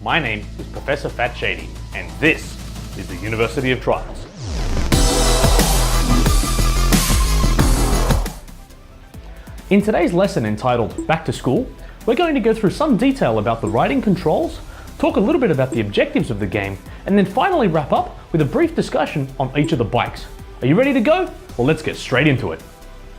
My name is Professor Fat Shady, and this is the University of Trials. In today's lesson entitled Back to School, we're going to go through some detail about the riding controls, talk a little bit about the objectives of the game, and then finally wrap up with a brief discussion on each of the bikes. Are you ready to go? Well, let's get straight into it.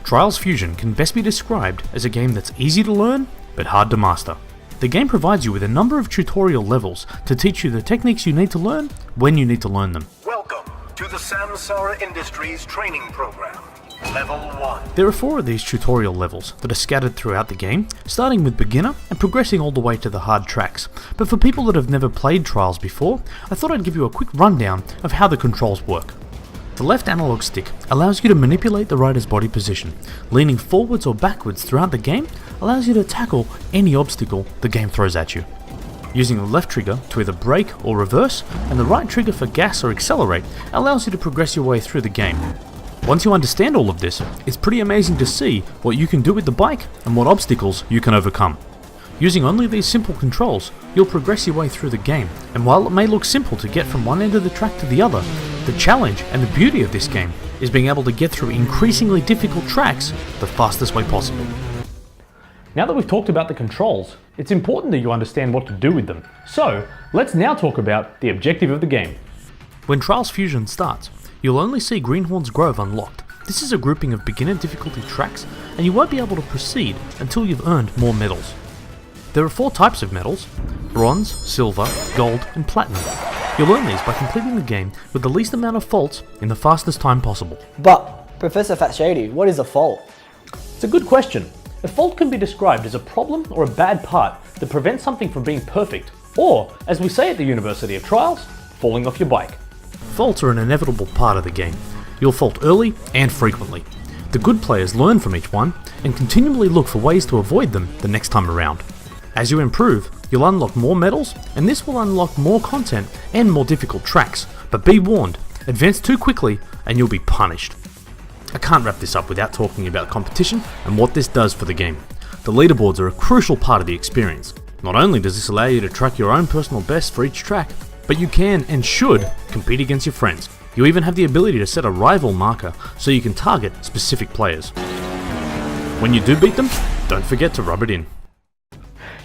Trials Fusion can best be described as a game that's easy to learn, but hard to master. The game provides you with a number of tutorial levels to teach you the techniques you need to learn when you need to learn them. Welcome to the Samsara Industries training program, Level 1. There are 4 of these tutorial levels that are scattered throughout the game, starting with beginner and progressing all the way to the hard tracks. But for people that have never played Trials before, I thought I'd give you a quick rundown of how the controls work. The left analog stick allows you to manipulate the rider's body position. Leaning forwards or backwards throughout the game allows you to tackle any obstacle the game throws at you. Using the left trigger to either brake or reverse, and the right trigger for gas or accelerate allows you to progress your way through the game. Once you understand all of this, it's pretty amazing to see what you can do with the bike and what obstacles you can overcome. Using only these simple controls, you'll progress your way through the game, and while it may look simple to get from one end of the track to the other, the challenge and the beauty of this game is being able to get through increasingly difficult tracks the fastest way possible. Now that we've talked about the controls, it's important that you understand what to do with them. So, let's now talk about the objective of the game. When Trials Fusion starts, you'll only see Greenhorn's Grove unlocked. This is a grouping of beginner difficulty tracks, and you won't be able to proceed until you've earned more medals. There are 4 types of medals: bronze, silver, gold, and platinum. You'll earn these by completing the game with the least amount of faults in the fastest time possible. But, Professor Fat Shady, what is a fault? It's a good question. A fault can be described as a problem or a bad part that prevents something from being perfect, or, as we say at the University of Trials, falling off your bike. Faults are an inevitable part of the game. You'll fault early and frequently. The good players learn from each one and continually look for ways to avoid them the next time around. As you improve, you'll unlock more medals, and this will unlock more content and more difficult tracks. But be warned, advance too quickly and you'll be punished. I can't wrap this up without talking about competition and what this does for the game. The leaderboards are a crucial part of the experience. Not only does this allow you to track your own personal best for each track, but you can and should compete against your friends. You even have the ability to set a rival marker so you can target specific players. When you do beat them, don't forget to rub it in.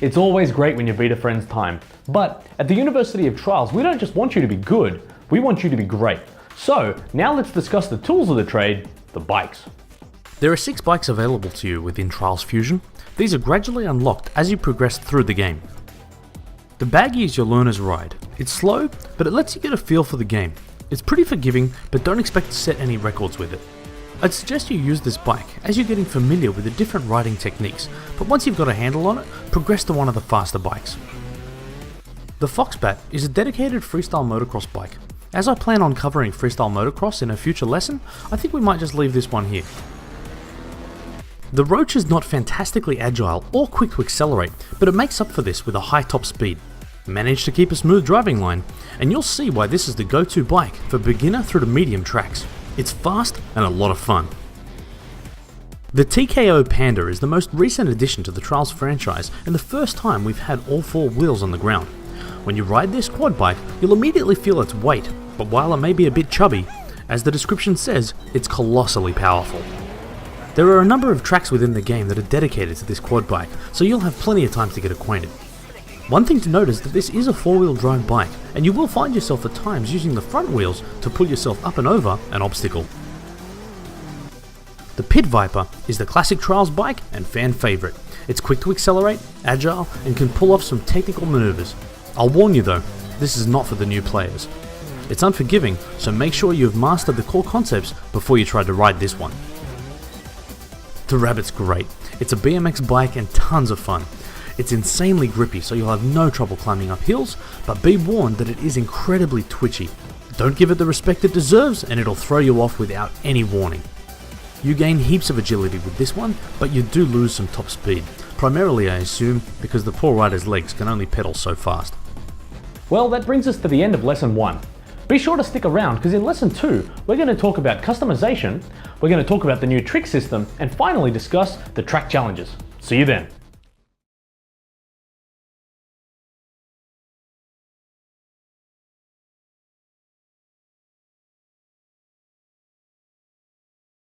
It's always great when you beat a friend's time, but at the University of Trials, we don't just want you to be good, we want you to be great. So now let's discuss the tools of the trade, the bikes. There are 6 bikes available to you within Trials Fusion. These are gradually unlocked as you progress through the game. The Baggy is your learner's ride. It's slow, but it lets you get a feel for the game. It's pretty forgiving, but don't expect to set any records with it. I'd suggest you use this bike as you're getting familiar with the different riding techniques, but once you've got a handle on it, progress to one of the faster bikes. The Foxbat is a dedicated freestyle motocross bike. As I plan on covering freestyle motocross in a future lesson, I think we might just leave this one here. The Roach is not fantastically agile or quick to accelerate, but it makes up for this with a high top speed. Manage to keep a smooth driving line, and you'll see why this is the go-to bike for beginner through to medium tracks. It's fast and a lot of fun. The TKO Panda is the most recent addition to the Trials franchise and the first time we've had all 4 wheels on the ground. When you ride this quad bike, you'll immediately feel its weight, but while it may be a bit chubby, as the description says, it's colossally powerful. There are a number of tracks within the game that are dedicated to this quad bike, so you'll have plenty of time to get acquainted. One thing to note is that this is a 4-wheel drive bike, and you will find yourself at times using the front wheels to pull yourself up and over an obstacle. The Pit Viper is the classic Trials bike and fan favourite. It's quick to accelerate, agile, and can pull off some technical manoeuvres. I'll warn you though, this is not for the new players. It's unforgiving, so make sure you have mastered the core concepts before you try to ride this one. The Rabbit's great. It's a BMX bike and tons of fun. It's insanely grippy, so you'll have no trouble climbing up hills, but be warned that it is incredibly twitchy. Don't give it the respect it deserves and it'll throw you off without any warning. You gain heaps of agility with this one, but you do lose some top speed. Primarily, I assume, because the poor rider's legs can only pedal so fast. Well, that brings us to the end of Lesson 1. Be sure to stick around because in Lesson 2, we're going to talk about customization, We're going to talk about the new trick system and finally discuss the track challenges. See you then.